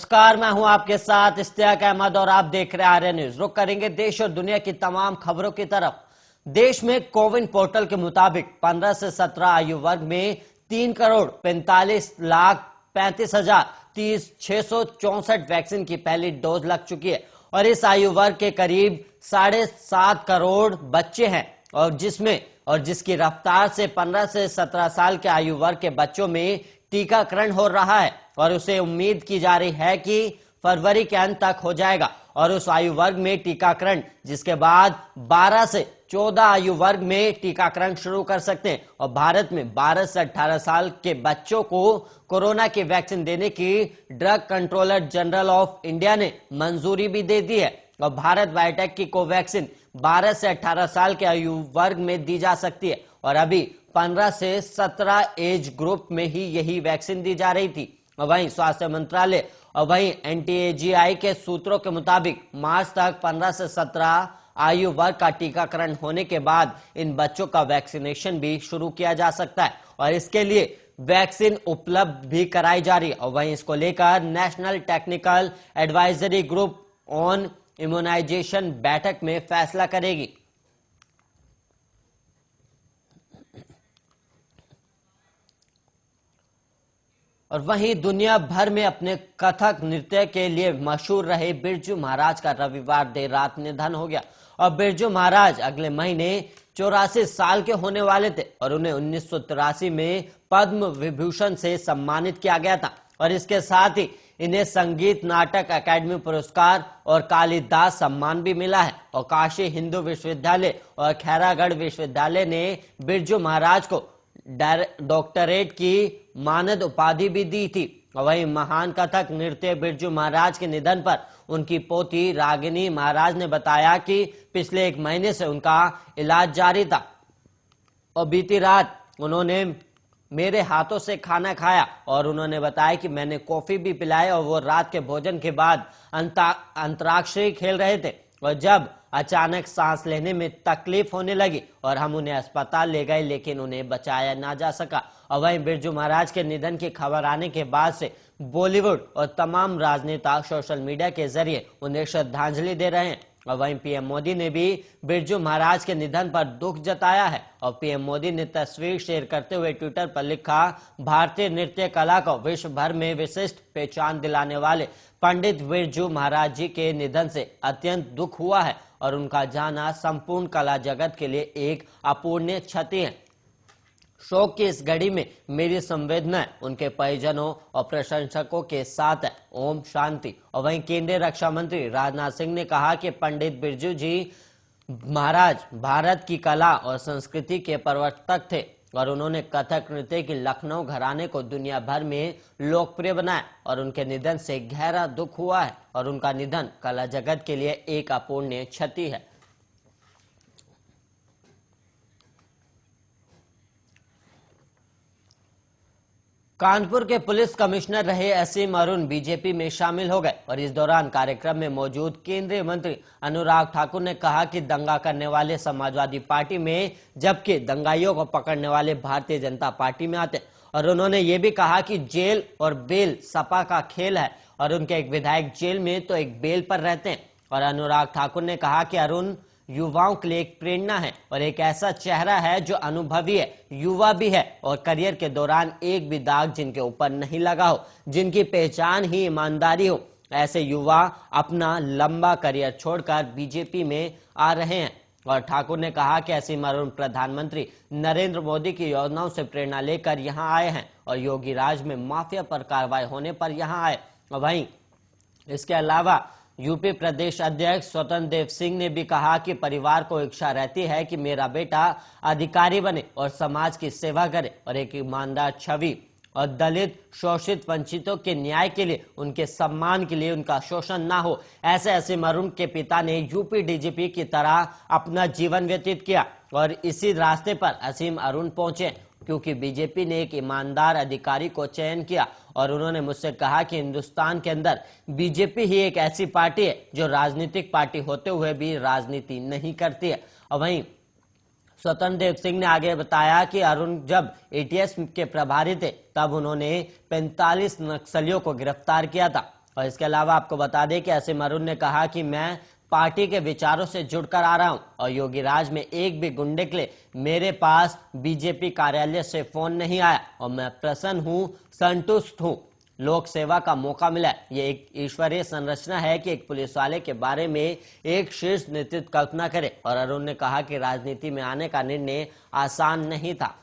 नमस्कार, मैं हूं आपके साथ इश्तियाक अहमद और आप देख रहे हैं आर्य न्यूज। रुक करेंगे देश और दुनिया की तमाम खबरों की तरफ। देश में कोविन पोर्टल के मुताबिक 15 से 17 आयु वर्ग में 3,45,35,664 वैक्सीन की पहली डोज लग चुकी है और इस आयु वर्ग के करीब 7.5 करोड़ बच्चे हैं और जिसकी रफ्तार से 15 से 17 साल के आयु वर्ग के बच्चों में टीकाकरण हो रहा है और उसे उम्मीद की जा रही है कि फरवरी के अंत तक हो जाएगा। और उस आयु वर्ग में टीकाकरण जिसके बाद 12 से 14 आयु वर्ग में टीकाकरण शुरू कर सकते हैं। और भारत में 12 से 18 साल के बच्चों को कोरोना की वैक्सीन देने की drug controller general of India ने मंजूरी भी दे दी है और भारत बायोटेक की कोवैक्सीन 12 से 18 साल के आयु वर्ग में दी जा सकती है और अभी 15 से 17 एज ग्रुप में ही यही वैक्सीन दी जा रही थी। और वहीं स्वास्थ्य मंत्रालय और वहीं एनटीएजीआई के सूत्रों के मुताबिक मार्च तक 15 से 17 आयु वर्ग का टीकाकरण होने के बाद इन बच्चों का वैक्सीनेशन भी शुरू किया जा सकता है और इसके लिए वैक्सीन उपलब्ध भी कराई जा रही है। और वहीं इसको लेकर national technical advisory group on immunization बैठक में फैसला करेगी। और वहीं दुनिया भर में अपने कथक नृत्य के लिए मशहूर रहे बिरजू महाराज का रविवार देर रात निधन हो गया। और बिरजू महाराज अगले महीने 84 साल के होने वाले थे और उन्हें 1983 में पद्म विभूषण से सम्मानित किया गया था और इसके साथ ही इन्हें संगीत नाटक अकादमी पुरस्कार और कालिदास सम्मान भी मिला है। और काशी हिंदू विश्वविद्यालय और खैरागढ़ विश्वविद्यालय ने बिरजू महाराज को डॉक्टरेट की मानद उपाधि भी दी थी। और वहीं महान कथक नृत्य बिरजू महाराज के निधन पर उनकी पोती रागिनी महाराज ने बताया कि पिछले 1 महीने से उनका इलाज जारी था और बीती रात उन्होंने मेरे हाथों से खाना खाया और उन्होंने बताया कि मैंने कॉफी भी पिलाई और वो रात के भोजन के बाद अंतराक्षरी खेल रहे थे और जब अचानक सांस लेने में तकलीफ होने लगी और हम उन्हें अस्पताल ले गए लेकिन उन्हें बचाया ना जा सका। और वहीं बिरजू महाराज के निधन की खबर आने के बाद से बॉलीवुड और तमाम राजनेता सोशल मीडिया के जरिए उन्हें श्रद्धांजलि दे रहे हैं। और वहीं पीएम मोदी ने भी बिरजू महाराज के निधन पर दुख जताया है और पीएम मोदी ने तस्वीर शेयर करते हुए ट्विटर पर लिखा, भारतीय नृत्य कला को विश्व भर में विशिष्ट पहचान दिलाने वाले पंडित बिरजू महाराज जी के निधन से अत्यंत दुख हुआ है और उनका जाना संपूर्ण कला जगत के लिए एक अपूर्णीय क्षति है। शोक की इस घड़ी में मेरी संवेदनाएं उनके परिजनों और प्रशंसकों के साथ है। ओम शांति। और वहीं केंद्रीय रक्षा मंत्री राजनाथ सिंह ने कहा कि पंडित बिरजू जी महाराज भारत की कला और संस्कृति के प्रवर्तक थे और उन्होंने कथक नृत्य की लखनऊ घराने को दुनिया भर में लोकप्रिय बनाया और उनके निधन से गहरा दुख हुआ है और उनका निधन कला जगत के लिए एक अपूर्णीय क्षति है। कानपुर के पुलिस कमिश्नर रहे असीम अरुण बीजेपी में शामिल हो गए और इस दौरान कार्यक्रम में मौजूद केंद्रीय मंत्री अनुराग ठाकुर ने कहा कि दंगा करने वाले समाजवादी पार्टी में जबकि दंगाइयों को पकड़ने वाले भारतीय जनता पार्टी में आते। और उन्होंने ये भी कहा कि जेल और बेल सपा का खेल है और उनके एक विधायक जेल में तो एक बेल पर रहते हैं। और अनुराग ठाकुर ने कहा कि अरुण युवाओं के लिए एक प्रेरणा है और एक ऐसा चेहरा है जो अनुभवी है, युवा भी है और करियर के दौरान एक भी दाग जिनके ऊपर नहीं लगा हो, जिनकी पहचान ही ईमानदारी हो। ऐसे युवा अपना लंबा करियर छोड़कर बीजेपी में आ रहे हैं। और ठाकुर ने कहा कि असीम अरुण प्रधानमंत्री नरेंद्र मोदी की योजनाओं से प्रेरणा लेकर यहां आए हैं और योगी राज में माफिया पर कार्रवाई होने पर यहां आए। वहीं इसके अलावा यूपी प्रदेश अध्यक्ष स्वतंत्र देव सिंह ने भी कहा कि परिवार को इच्छा रहती है कि मेरा बेटा अधिकारी बने और समाज की सेवा करे और एक ईमानदार छवि और दलित शोषित वंचितों के न्याय के लिए उनके सम्मान के लिए उनका शोषण ना हो। ऐसे असीम अरुण के पिता ने यूपी डीजीपी की तरह अपना जीवन व्यतीत किया और इसी रास्ते पर असीम अरुण पहुंचे क्योंकि बीजेपी ने एक ईमानदार अधिकारी को चयन किया। और उन्होंने मुझसे कहा कि हिंदुस्तान के अंदर बीजेपी ही एक ऐसी पार्टी है जो राजनीतिक पार्टी होते हुए भी राजनीति नहीं करती है। और वहीं स्वतंत्र देव सिंह ने आगे बताया कि अरुण जब एटीएस के प्रभारी थे तब उन्होंने 45 नक्सलियों को गिरफ्तार किया था और इसके अलावा आपको बता दें कि असीम अरुण ने कहा कि मैं पार्टी के विचारों से जुड़कर आ रहा हूं और योगी राज में एक भी गुंडे के लिए मेरे पास बीजेपी कार्यालय से फोन नहीं आया और मैं प्रसन्न हूं, संतुष्ट हूं। लोक सेवा का मौका मिला। ये एक ईश्वरीय संरचना है कि एक पुलिस वाले के बारे में एक शीर्ष नेतृत्व कल्पना करे। और अरुण ने कहा कि राजनीति में आने का निर्णय आसान नहीं था।